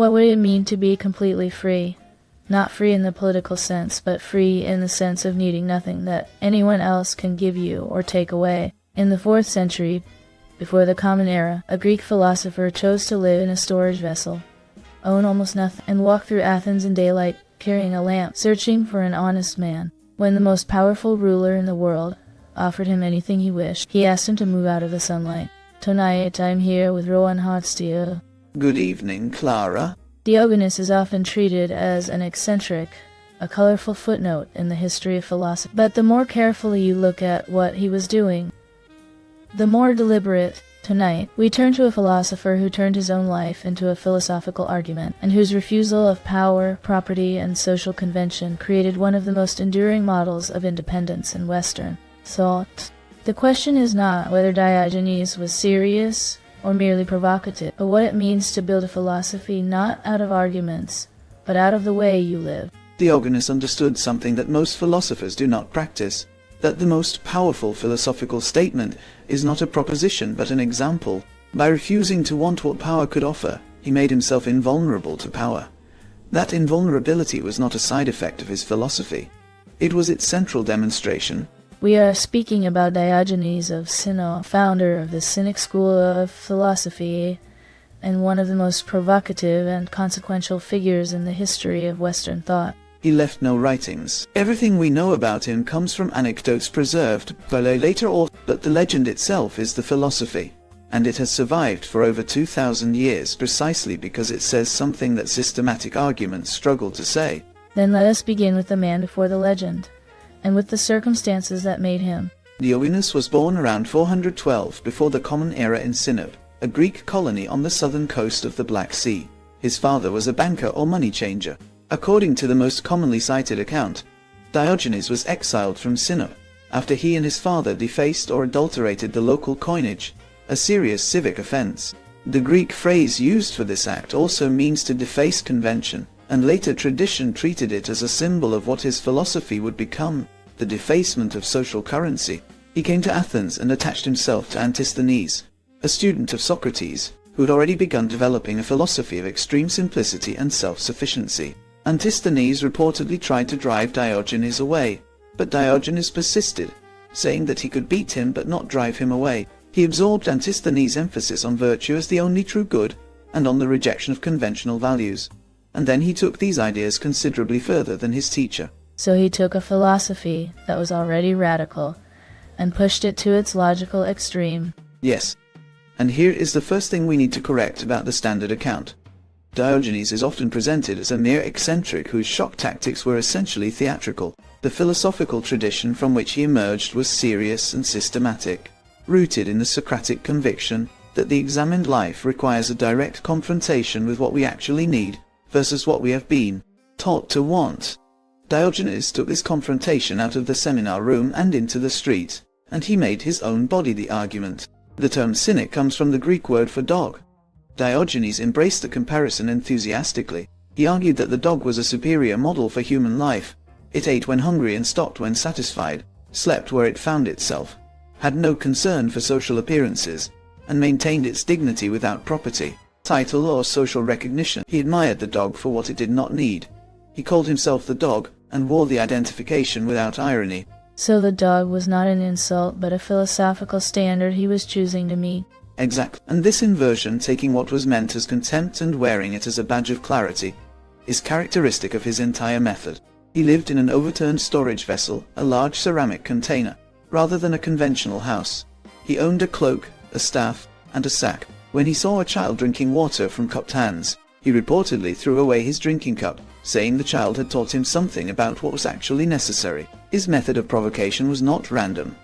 What would it mean to be completely free? Not free in the political sense, but free in the sense of needing nothing that anyone else can give you or take away. In the 4th century, before the Common Era, a Greek philosopher chose to live in a storage vessel, own almost nothing, and walk through Athens in daylight carrying a lamp, searching for an honest man. When the most powerful ruler in the world offered him anything he wished, he asked him to move out of the sunlight. Tonight I'm here with Rowan Hotsteel. Good evening, Clara. Diogenes is often treated as an eccentric, a colorful footnote in the history of philosophy. But the more carefully you look at what he was doing, the more deliberate. Tonight, we turn to a philosopher who turned his own life into a philosophical argument, and whose refusal of power, property, and social convention created one of the most enduring models of independence in Western thought. The question is not whether Diogenes was serious or merely provocative, but what it means to build a philosophy not out of arguments, but out of the way you live. Diogenes understood something that most philosophers do not practice, that the most powerful philosophical statement is not a proposition but an example. By refusing to want what power could offer, he made himself invulnerable to power. That invulnerability was not a side effect of his philosophy. It was its central demonstration. We are speaking about Diogenes of Sinope, founder of the Cynic school of philosophy, and one of the most provocative and consequential figures in the history of Western thought. He left no writings. Everything we know about him comes from anecdotes preserved by a later author, but the legend itself is the philosophy, and it has survived for over 2,000 years precisely because it says something that systematic arguments struggle to say. Then let us begin with the man before the legend, and with the circumstances that made him. Diogenes was born around 412 before the Common Era in Sinope, a Greek colony on the southern coast of the Black Sea. His father was a banker or money changer. According to the most commonly cited account, Diogenes was exiled from Sinope after he and his father defaced or adulterated the local coinage, a serious civic offense. The Greek phrase used for this act also means to deface convention, and later tradition treated it as a symbol of what his philosophy would become, the defacement of social currency. He came to Athens and attached himself to Antisthenes, a student of Socrates, who had already begun developing a philosophy of extreme simplicity and self-sufficiency. Antisthenes reportedly tried to drive Diogenes away, but Diogenes persisted, saying that he could beat him but not drive him away. He absorbed Antisthenes' emphasis on virtue as the only true good, and on the rejection of conventional values. And then he took these ideas considerably further than his teacher. So he took a philosophy that was already radical, and pushed it to its logical extreme. Yes. And here is the first thing we need to correct about the standard account. Diogenes is often presented as a mere eccentric whose shock tactics were essentially theatrical. The philosophical tradition from which he emerged was serious and systematic, rooted in the Socratic conviction that the examined life requires a direct confrontation with what we actually need versus what we have been taught to want. Diogenes took this confrontation out of the seminar room and into the street, and he made his own body the argument. The term cynic comes from the Greek word for dog. Diogenes embraced the comparison enthusiastically. He argued that the dog was a superior model for human life. It ate when hungry and stopped when satisfied, slept where it found itself, had no concern for social appearances, and maintained its dignity without property, title, or social recognition. He admired the dog for what it did not need. He called himself the dog, and wore the identification without irony. So the dog was not an insult, but a philosophical standard he was choosing to meet. Exactly. And this inversion, taking what was meant as contempt and wearing it as a badge of clarity, is characteristic of his entire method. He lived in an overturned storage vessel, a large ceramic container, rather than a conventional house. He owned a cloak, a staff, and a sack. When he saw a child drinking water from cupped hands, he reportedly threw away his drinking cup, saying the child had taught him something about what was actually necessary. His method of provocation was not random.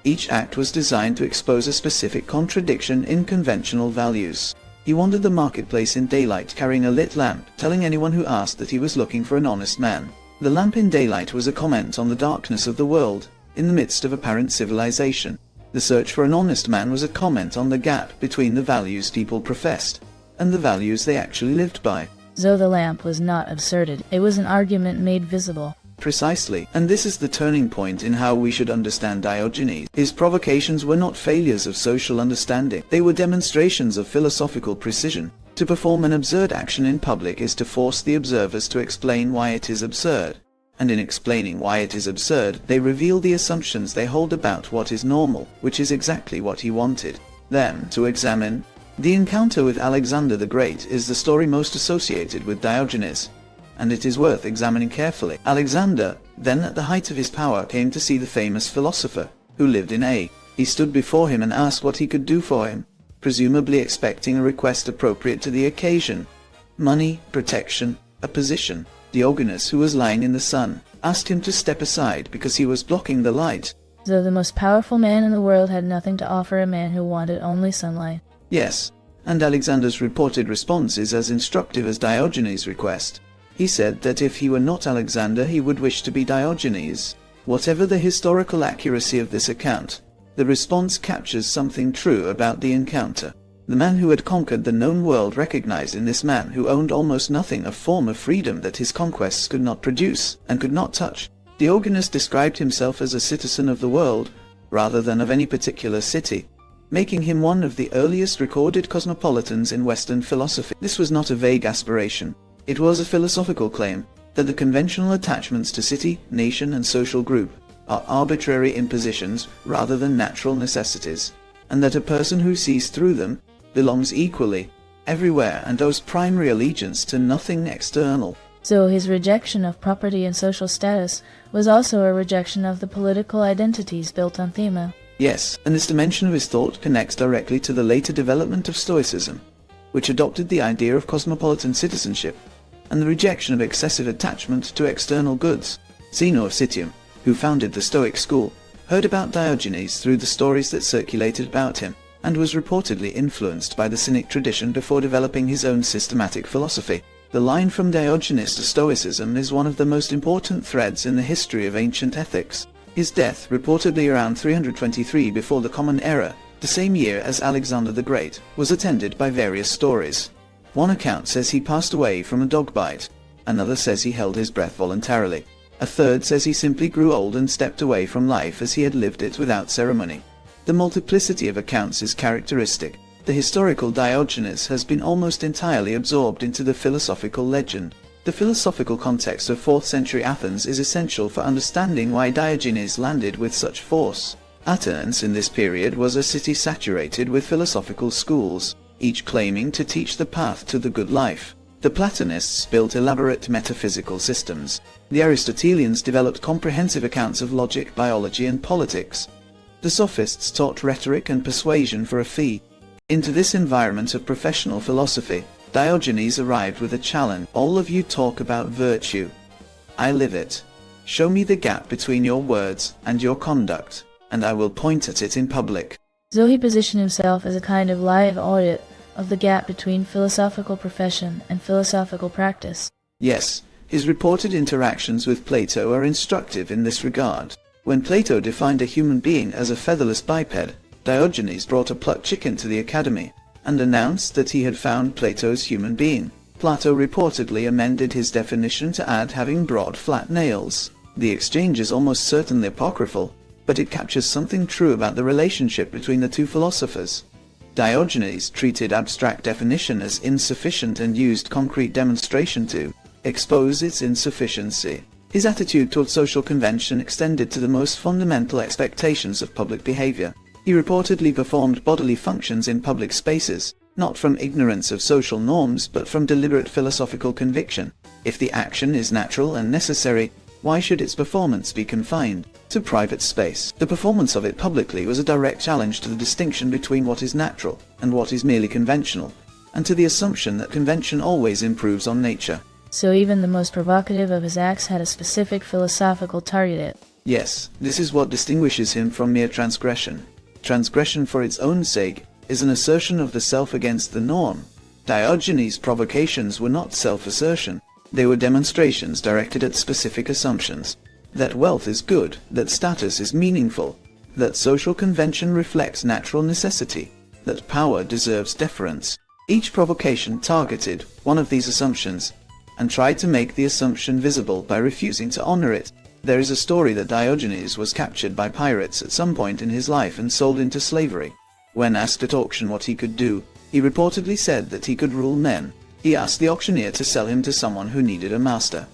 Each act was designed to expose a specific contradiction in conventional values. He wandered the marketplace in daylight carrying a lit lamp, telling anyone who asked that he was looking for an honest man. The lamp in daylight was a comment on the darkness of the world, in the midst of apparent civilization. The search for an honest man was a comment on the gap between the values people professed, and the values they actually lived by. So the lamp was not absurdity, it was an argument made visible. Precisely, and this is the turning point in how we should understand Diogenes. His provocations were not failures of social understanding, they were demonstrations of philosophical precision. To perform an absurd action in public is to force the observers to explain why it is absurd, and in explaining why it is absurd, they reveal the assumptions they hold about what is normal, which is exactly what he wanted them to examine. The encounter with Alexander the Great is the story most associated with Diogenes, and it is worth examining carefully. Alexander, then at the height of his power, came to see the famous philosopher, who lived in A. He stood before him and asked what he could do for him, presumably expecting a request appropriate to the occasion. Money, protection, a position. Diogenes, who was lying in the sun, asked him to step aside because he was blocking the light. So the most powerful man in the world had nothing to offer a man who wanted only sunlight. Yes, and Alexander's reported response is as instructive as Diogenes' request. He said that if he were not Alexander, he would wish to be Diogenes. Whatever the historical accuracy of this account, the response captures something true about the encounter. The man who had conquered the known world recognized in this man who owned almost nothing a form of freedom that his conquests could not produce and could not touch. Diogenes described himself as a citizen of the world, rather than of any particular city, making him one of the earliest recorded cosmopolitans in Western philosophy. This was not a vague aspiration. It was a philosophical claim that the conventional attachments to city, nation, and social group are arbitrary impositions rather than natural necessities, and that a person who sees through them belongs equally, everywhere, and owes primary allegiance to nothing external. So his rejection of property and social status was also a rejection of the political identities built on thema. Yes, and this dimension of his thought connects directly to the later development of Stoicism, which adopted the idea of cosmopolitan citizenship and the rejection of excessive attachment to external goods. Zeno of Citium, who founded the Stoic school, heard about Diogenes through the stories that circulated about him, and was reportedly influenced by the Cynic tradition before developing his own systematic philosophy. The line from Diogenes to Stoicism is one of the most important threads in the history of ancient ethics. His death, reportedly around 323 before the Common Era, the same year as Alexander the Great, was attended by various stories. One account says he passed away from a dog bite, another says he held his breath voluntarily, a third says he simply grew old and stepped away from life as he had lived it without ceremony. The multiplicity of accounts is characteristic. The historical Diogenes has been almost entirely absorbed into the philosophical legend. The philosophical context of 4th century Athens is essential for understanding why Diogenes landed with such force. Athens in this period was a city saturated with philosophical schools, each claiming to teach the path to the good life. The Platonists built elaborate metaphysical systems. The Aristotelians developed comprehensive accounts of logic, biology, and politics. The Sophists taught rhetoric and persuasion for a fee. Into this environment of professional philosophy, Diogenes arrived with a challenge. All of you talk about virtue. I live it. Show me the gap between your words and your conduct, and I will point at it in public. So he positioned himself as a kind of live audit of the gap between philosophical profession and philosophical practice. Yes, his reported interactions with Plato are instructive in this regard. When Plato defined a human being as a featherless biped, Diogenes brought a plucked chicken to the academy and announced that he had found Plato's human being. Plato reportedly amended his definition to add having broad flat nails. The exchange is almost certainly apocryphal, but it captures something true about the relationship between the two philosophers. Diogenes treated abstract definition as insufficient and used concrete demonstration to expose its insufficiency. His attitude toward social convention extended to the most fundamental expectations of public behavior. He reportedly performed bodily functions in public spaces, not from ignorance of social norms but from deliberate philosophical conviction. If the action is natural and necessary, why should its performance be confined to private space? The performance of it publicly was a direct challenge to the distinction between what is natural and what is merely conventional, and to the assumption that convention always improves on nature. So even the most provocative of his acts had a specific philosophical target. Yes, this is what distinguishes him from mere transgression. Transgression for its own sake is an assertion of the self against the norm. Diogenes' provocations were not self-assertion. They were demonstrations directed at specific assumptions. That wealth is good, that status is meaningful, that social convention reflects natural necessity, that power deserves deference. Each provocation targeted one of these assumptions, and tried to make the assumption visible by refusing to honor it. There is a story that Diogenes was captured by pirates at some point in his life and sold into slavery. When asked at auction what he could do, He reportedly said that he could rule men. He asked the auctioneer to sell him to someone who needed a master.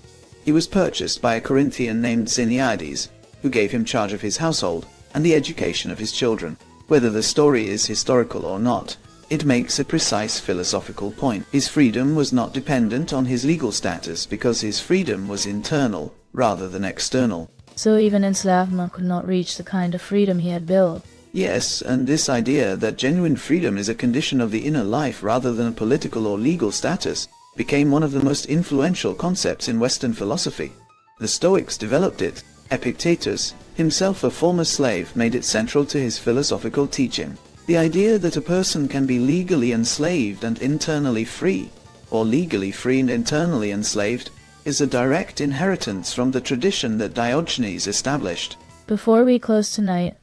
He was purchased by a Corinthian named Xeniades, who gave him charge of his household and the education of his children. Whether the story is historical or not, it makes a precise philosophical point. His freedom was not dependent on his legal status because his freedom was internal rather than external. So even enslavement could not reach the kind of freedom he had built. Yes, and this idea that genuine freedom is a condition of the inner life rather than a political or legal status became one of the most influential concepts in Western philosophy. The Stoics developed it. Epictetus, himself a former slave, made it central to his philosophical teaching. The idea that a person can be legally enslaved and internally free, or legally free and internally enslaved, is a direct inheritance from the tradition that Diogenes established. Before we close tonight,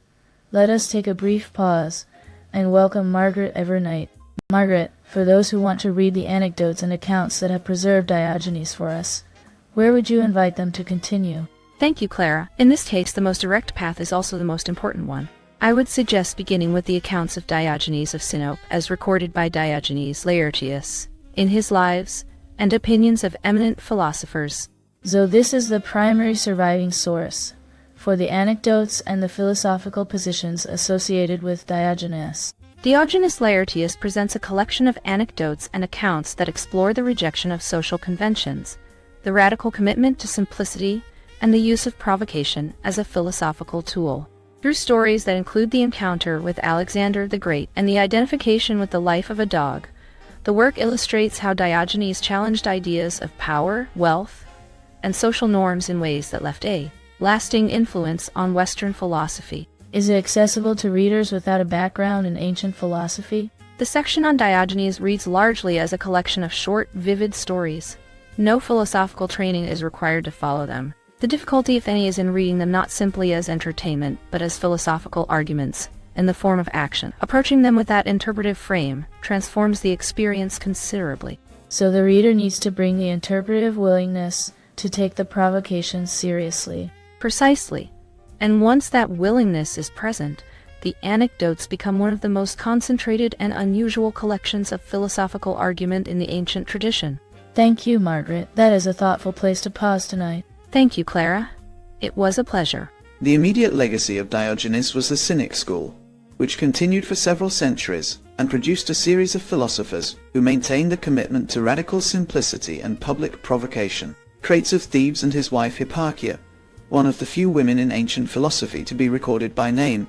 let us take a brief pause and welcome Margaret Evernight. Margaret, for those who want to read the anecdotes and accounts that have preserved Diogenes for us, where would you invite them to continue? Thank you, Clara. In this case, the most direct path is also the most important one. I would suggest beginning with the accounts of Diogenes of Sinope as recorded by Diogenes Laertius in his Lives and Opinions of Eminent Philosophers. So this is the primary surviving source for the anecdotes and the philosophical positions associated with Diogenes. Diogenes Laertius presents a collection of anecdotes and accounts that explore the rejection of social conventions, the radical commitment to simplicity, and the use of provocation as a philosophical tool. Through stories that include the encounter with Alexander the Great and the identification with the life of a dog, the work illustrates how Diogenes challenged ideas of power, wealth, and social norms in ways that left a lasting influence on Western philosophy. Is it accessible to readers without a background in ancient philosophy? The section on Diogenes reads largely as a collection of short, vivid stories. No philosophical training is required to follow them. The difficulty, if any, is in reading them not simply as entertainment, but as philosophical arguments, in the form of action. Approaching them with that interpretive frame transforms the experience considerably. So the reader needs to bring the interpretive willingness to take the provocation seriously. Precisely. And once that willingness is present, the anecdotes become one of the most concentrated and unusual collections of philosophical argument in the ancient tradition. Thank you, Margaret. That is a thoughtful place to pause tonight. Thank you, Clara. It was a pleasure. The immediate legacy of Diogenes was the Cynic school, which continued for several centuries and produced a series of philosophers who maintained a commitment to radical simplicity and public provocation. Crates of Thebes and his wife Hipparchia, one of the few women in ancient philosophy to be recorded by name,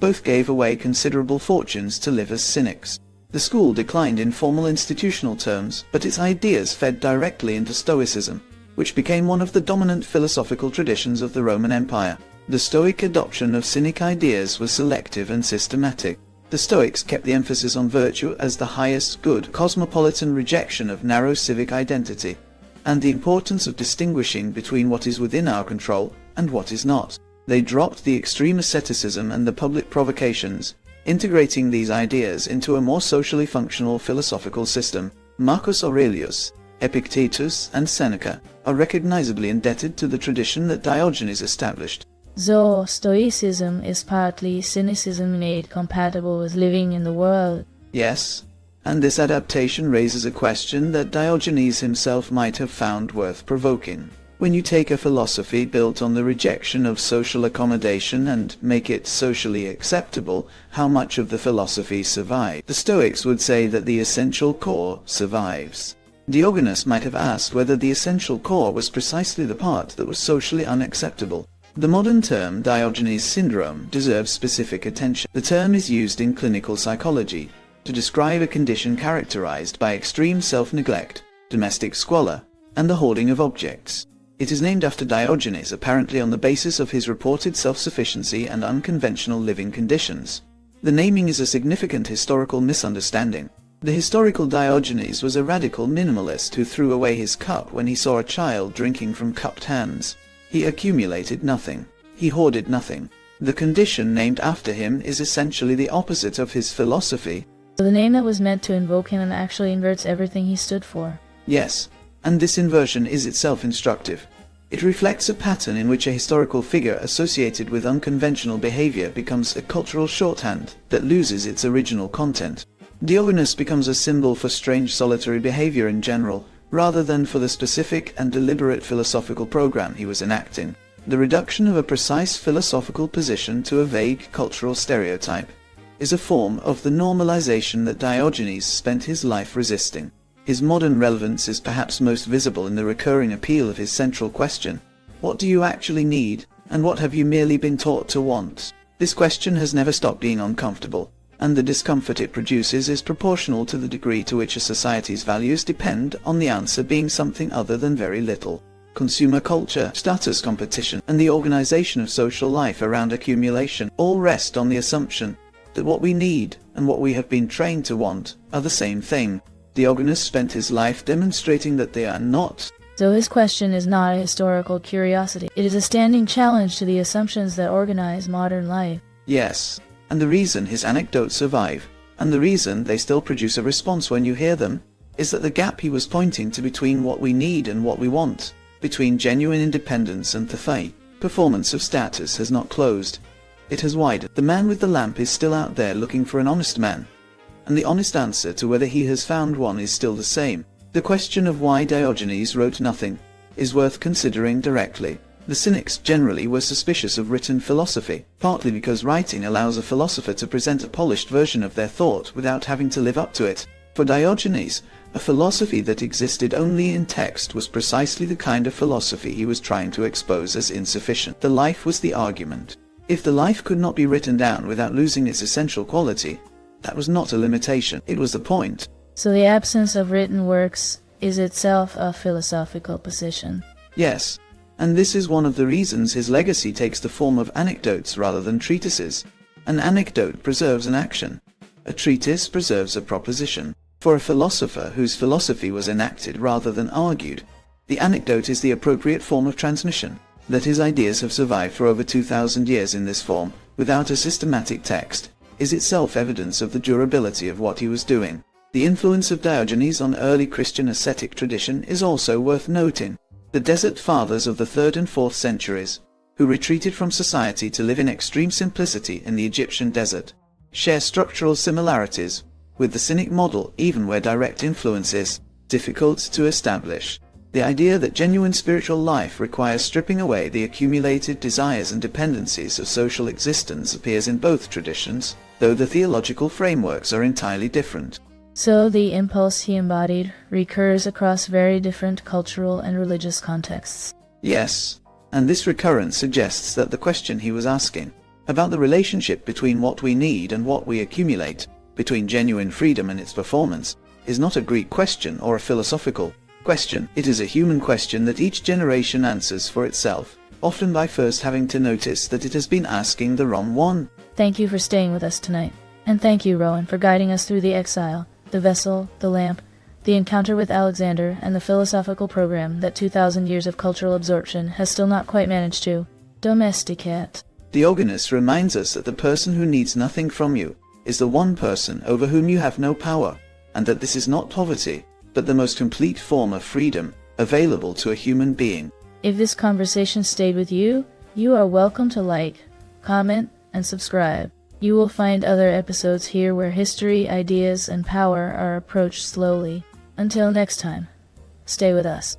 both gave away considerable fortunes to live as cynics. The school declined in formal institutional terms, but its ideas fed directly into Stoicism, which became one of the dominant philosophical traditions of the Roman Empire. The Stoic adoption of Cynic ideas was selective and systematic. The Stoics kept the emphasis on virtue as the highest good, cosmopolitan rejection of narrow civic identity, and the importance of distinguishing between what is within our control and what is not. They dropped the extreme asceticism and the public provocations, integrating these ideas into a more socially functional philosophical system. Marcus Aurelius, Epictetus, and Seneca are recognizably indebted to the tradition that Diogenes established. So, Stoicism is partly cynicism made compatible with living in the world. Yes, and this adaptation raises a question that Diogenes himself might have found worth provoking. When you take a philosophy built on the rejection of social accommodation and make it socially acceptable, how much of the philosophy survives? The Stoics would say that the essential core survives. Diogenes might have asked whether the essential core was precisely the part that was socially unacceptable. The modern term Diogenes syndrome deserves specific attention. The term is used in clinical psychology to describe a condition characterized by extreme self-neglect, domestic squalor, and the hoarding of objects. It is named after Diogenes, apparently on the basis of his reported self-sufficiency and unconventional living conditions. The naming is a significant historical misunderstanding. The historical Diogenes was a radical minimalist who threw away his cup when he saw a child drinking from cupped hands. He accumulated nothing. He hoarded nothing. The condition named after him is essentially the opposite of his philosophy. So the name that was meant to invoke him actually inverts everything he stood for. Yes, and this inversion is itself instructive. It reflects a pattern in which a historical figure associated with unconventional behavior becomes a cultural shorthand that loses its original content. Diogenes becomes a symbol for strange solitary behavior in general, rather than for the specific and deliberate philosophical program he was enacting. The reduction of a precise philosophical position to a vague cultural stereotype is a form of the normalization that Diogenes spent his life resisting. His modern relevance is perhaps most visible in the recurring appeal of his central question: what do you actually need, and what have you merely been taught to want? This question has never stopped being uncomfortable, and the discomfort it produces is proportional to the degree to which a society's values depend on the answer being something other than very little. Consumer culture, status competition, and the organization of social life around accumulation all rest on the assumption that what we need and what we have been trained to want are the same thing. Diogenes spent his life demonstrating that they are not. So his question is not a historical curiosity. It is a standing challenge to the assumptions that organize modern life. Yes, and the reason his anecdotes survive, and the reason they still produce a response when you hear them, is that the gap he was pointing to between what we need and what we want, between genuine independence and the fake performance of status, has not closed. It has widened. The man with the lamp is still out there looking for an honest man, and the honest answer to whether he has found one is still the same. The question of why Diogenes wrote nothing is worth considering directly. The Cynics generally were suspicious of written philosophy, partly because writing allows a philosopher to present a polished version of their thought without having to live up to it. For Diogenes, a philosophy that existed only in text was precisely the kind of philosophy he was trying to expose as insufficient. The life was the argument. If the life could not be written down without losing its essential quality, that was not a limitation, it was the point. So the absence of written works is itself a philosophical position. Yes, and this is one of the reasons his legacy takes the form of anecdotes rather than treatises. An anecdote preserves an action. A treatise preserves a proposition. For a philosopher whose philosophy was enacted rather than argued, the anecdote is the appropriate form of transmission. That his ideas have survived for over 2,000 years in this form, without a systematic text, is itself evidence of the durability of what he was doing. The influence of Diogenes on early Christian ascetic tradition is also worth noting. The desert fathers of the 3rd and 4th centuries, who retreated from society to live in extreme simplicity in the Egyptian desert, share structural similarities with the Cynic model, even where direct influence is difficult to establish. The idea that genuine spiritual life requires stripping away the accumulated desires and dependencies of social existence appears in both traditions, though the theological frameworks are entirely different. So the impulse he embodied recurs across very different cultural and religious contexts. Yes, and this recurrence suggests that the question he was asking, about the relationship between what we need and what we accumulate, between genuine freedom and its performance, is not a Greek question or a philosophical question. It is a human question that each generation answers for itself, often by first having to notice that it has been asking the wrong one. Thank you for staying with us tonight. And thank you, Rowan, for guiding us through the exile, the vessel, the lamp, the encounter with Alexander, and the philosophical program that 2,000 years of cultural absorption has still not quite managed to domesticate. Diogenes reminds us that the person who needs nothing from you is the one person over whom you have no power, and that this is not poverty, but the most complete form of freedom available to a human being. If this conversation stayed with you, you are welcome to like, comment, and subscribe. You will find other episodes here where history, ideas, and power are approached slowly. Until next time, stay with us.